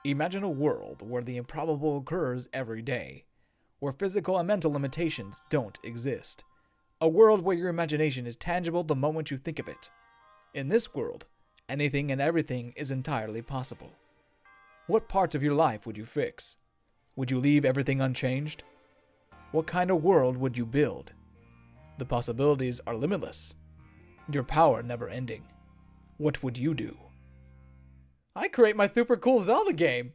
Imagine a world where the improbable occurs every day, where physical and mental limitations don't exist. A world where your imagination is tangible the moment you think of it. In this world, anything and everything is entirely possible. What parts of your life would you fix? Would you leave everything unchanged? What kind of world would you build? The possibilities are limitless. Your power never ending. What would you do? I create my super cool Zelda game!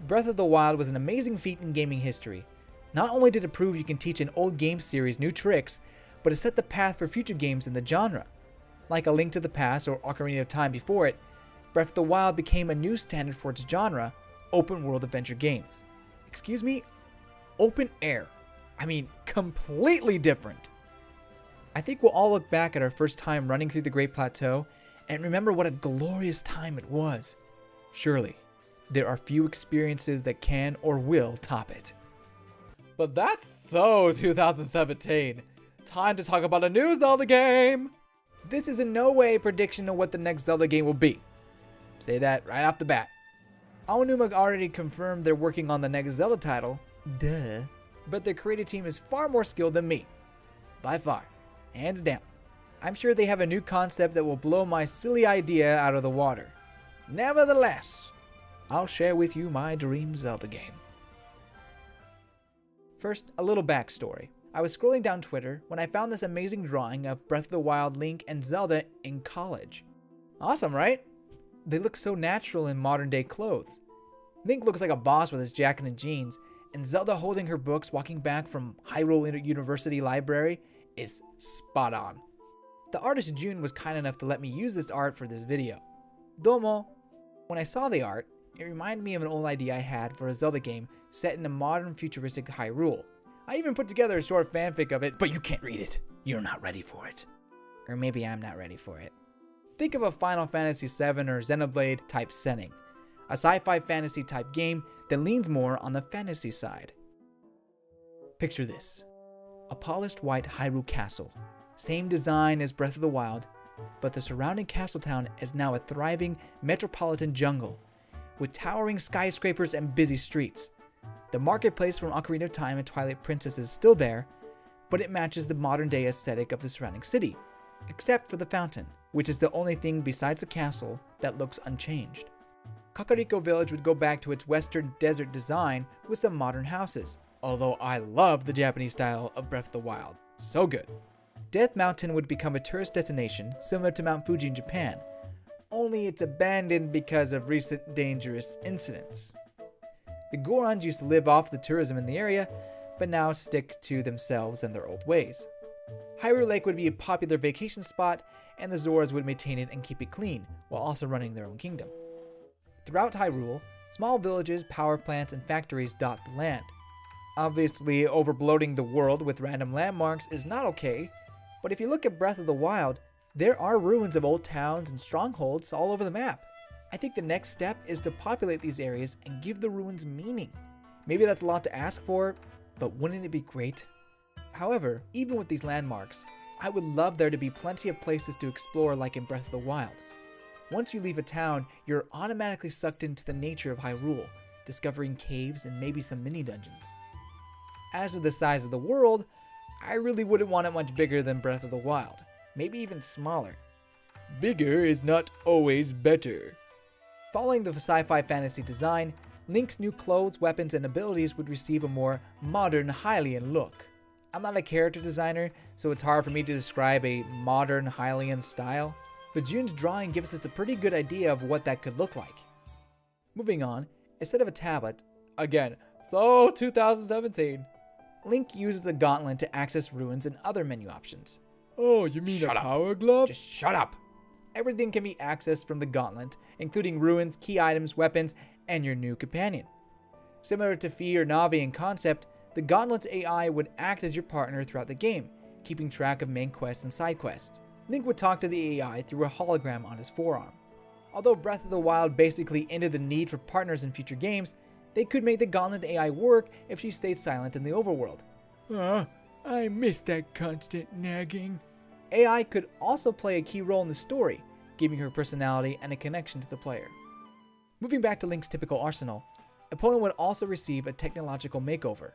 Breath of the Wild was an amazing feat in gaming history. Not only did it prove you can teach an old game series new tricks, but it set the path for future games in the genre. Like A Link to the Past or Ocarina of Time before it, Breath of the Wild became a new standard for its genre, open-world adventure games. Excuse me? Open air. I mean, completely different. I think we'll all look back at our first time running through the Great Plateau and remember what a glorious time it was. Surely, there are few experiences that can or will top it. But that's so 2017. Time to talk about a new Zelda game! This is in no way a prediction of what the next Zelda game will be. Say that right off the bat. Aonuma already confirmed they're working on the next Zelda title, duh, but their creative team is far more skilled than me. By far, hands down. I'm sure they have a new concept that will blow my silly idea out of the water. Nevertheless, I'll share with you my dream Zelda game. First, a little backstory. I was scrolling down Twitter when I found this amazing drawing of Breath of the Wild, Link, and Zelda in college. Awesome, right? They look so natural in modern day clothes. Link looks like a boss with his jacket and jeans, and Zelda holding her books walking back from Hyrule University Library is spot on. The artist June was kind enough to let me use this art for this video. Domo! When I saw the art, it reminded me of an old idea I had for a Zelda game set in a modern futuristic Hyrule. I even put together a short fanfic of it, but you can't read it. You're not ready for it. Or maybe I'm not ready for it. Think of a Final Fantasy VII or Xenoblade type setting. A sci-fi fantasy type game that leans more on the fantasy side. Picture this. A polished white Hyrule castle. Same design as Breath of the Wild, but the surrounding castle town is now a thriving metropolitan jungle with towering skyscrapers and busy streets. The marketplace from Ocarina of Time and Twilight Princess is still there, but it matches the modern day aesthetic of the surrounding city, except for the fountain, which is the only thing besides the castle that looks unchanged. Kakariko Village would go back to its western desert design with some modern houses, although I love the Japanese style of Breath of the Wild. So good. Death Mountain would become a tourist destination similar to Mount Fuji in Japan, only it's abandoned because of recent dangerous incidents. The Gorons used to live off the tourism in the area, but now stick to themselves and their old ways. Hyrule Lake would be a popular vacation spot, and the Zoras would maintain it and keep it clean, while also running their own kingdom. Throughout Hyrule, small villages, power plants, and factories dot the land. Obviously, overbloating the world with random landmarks is not okay, but if you look at Breath of the Wild, there are ruins of old towns and strongholds all over the map. I think the next step is to populate these areas and give the ruins meaning. Maybe that's a lot to ask for, but wouldn't it be great? However, even with these landmarks, I would love there to be plenty of places to explore like in Breath of the Wild. Once you leave a town, you're automatically sucked into the nature of Hyrule, discovering caves and maybe some mini dungeons. As for the size of the world, I really wouldn't want it much bigger than Breath of the Wild, maybe even smaller. Bigger is not always better. Following the sci-fi fantasy design, Link's new clothes, weapons, and abilities would receive a more modern Hylian look. I'm not a character designer, so it's hard for me to describe a modern Hylian style, but June's drawing gives us a pretty good idea of what that could look like. Moving on, instead of a tablet, again, so 2017, Link uses a gauntlet to access ruins and other menu options. Oh, you mean a power glove? Just shut up! Everything can be accessed from the gauntlet, including ruins, key items, weapons, and your new companion. Similar to Fi or Navi in concept, the gauntlet's AI would act as your partner throughout the game, keeping track of main quests and side quests. Link would talk to the AI through a hologram on his forearm. Although Breath of the Wild basically ended the need for partners in future games, they could make the gauntlet AI work if she stayed silent in the overworld. I miss that constant nagging. AI could also play a key role in the story, giving her personality and a connection to the player. Moving back to Link's typical arsenal, Epona would also receive a technological makeover,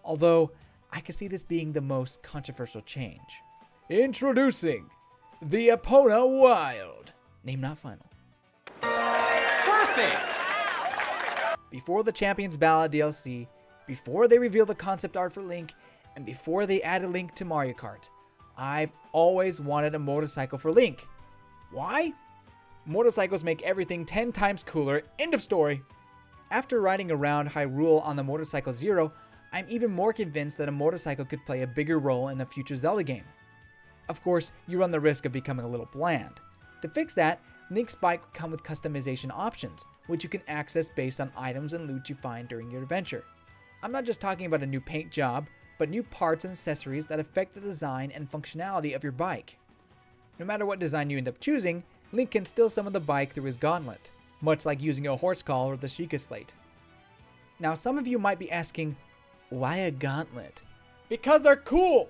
although I could see this being the most controversial change. Introducing the Epona Wild. Name not final. Perfect! Before the Champions Ballad DLC, before they revealed the concept art for Link, and before they added Link to Mario Kart, I've always wanted a motorcycle for Link. Why? Motorcycles make everything 10 times cooler. End of story. After riding around Hyrule on the Motorcycle Zero, I'm even more convinced that a motorcycle could play a bigger role in a future Zelda game. Of course, you run the risk of becoming a little bland. To fix that, Link's bike would come with customization options, which you can access based on items and loot you find during your adventure. I'm not just talking about a new paint job, but new parts and accessories that affect the design and functionality of your bike. No matter what design you end up choosing, Link can still summon the bike through his gauntlet, much like using a horse call or the Sheikah Slate. Now some of you might be asking, why a gauntlet? Because they're cool!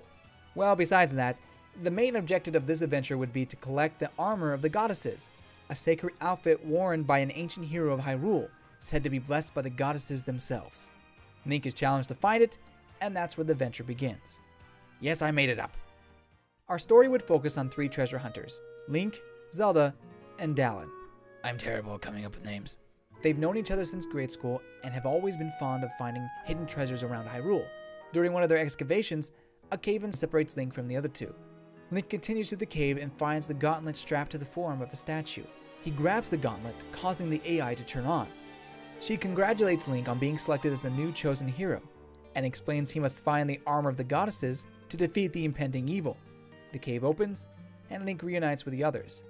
Well, besides that, the main objective of this adventure would be to collect the armor of the goddesses, a sacred outfit worn by an ancient hero of Hyrule, said to be blessed by the goddesses themselves. Link is challenged to find it, and that's where the adventure begins. Yes, I made it up. Our story would focus on 3 treasure hunters, Link, Zelda, and Dallin. I'm terrible at coming up with names. They've known each other since grade school and have always been fond of finding hidden treasures around Hyrule. During one of their excavations, a cave separates Link from the other 2. Link continues through the cave and finds the gauntlet strapped to the form of a statue. He grabs the gauntlet, causing the AI to turn on. She congratulates Link on being selected as the new chosen hero, and explains he must find the armor of the goddesses to defeat the impending evil. The cave opens, and Link reunites with the others.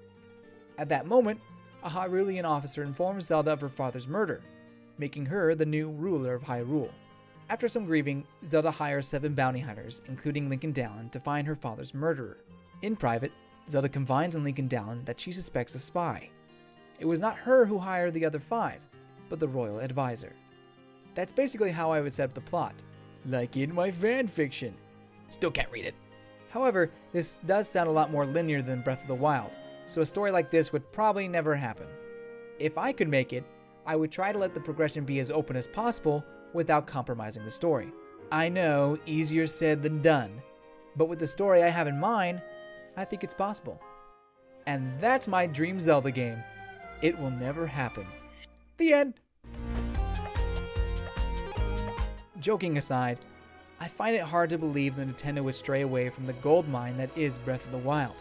At that moment, a Hyrulean officer informs Zelda of her father's murder, making her the new ruler of Hyrule. After some grieving, Zelda hires 7 bounty hunters, including Link and Dallin, to find her father's murderer. In private, Zelda confides in Link and Dallin that she suspects a spy. It was not her who hired the other 5, but the royal advisor. That's basically how I would set up the plot, like in my fanfiction. Still can't read it. However, this does sound a lot more linear than Breath of the Wild, so a story like this would probably never happen. If I could make it, I would try to let the progression be as open as possible without compromising the story. I know, easier said than done, but with the story I have in mind, I think it's possible. And that's my dream Zelda game. It will never happen. The end. Joking aside, I find it hard to believe that Nintendo would stray away from the goldmine that is Breath of the Wild.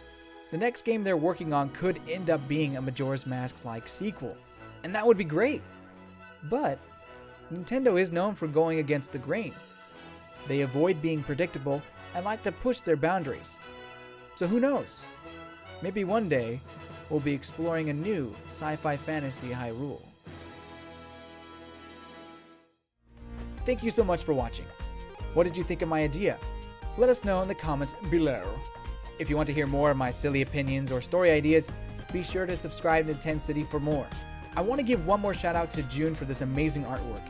The next game they're working on could end up being a Majora's Mask-like sequel, and that would be great. But Nintendo is known for going against the grain. They avoid being predictable and like to push their boundaries. So who knows? Maybe one day we'll be exploring a new sci-fi fantasy Hyrule. Thank you so much for watching. What did you think of my idea? Let us know in the comments below. If you want to hear more of my silly opinions or story ideas, be sure to subscribe to NintenCity for more. I want to give one more shout out to June for this amazing artwork.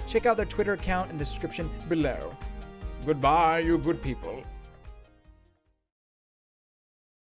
Check out their Twitter account in the description below. Goodbye, you good people.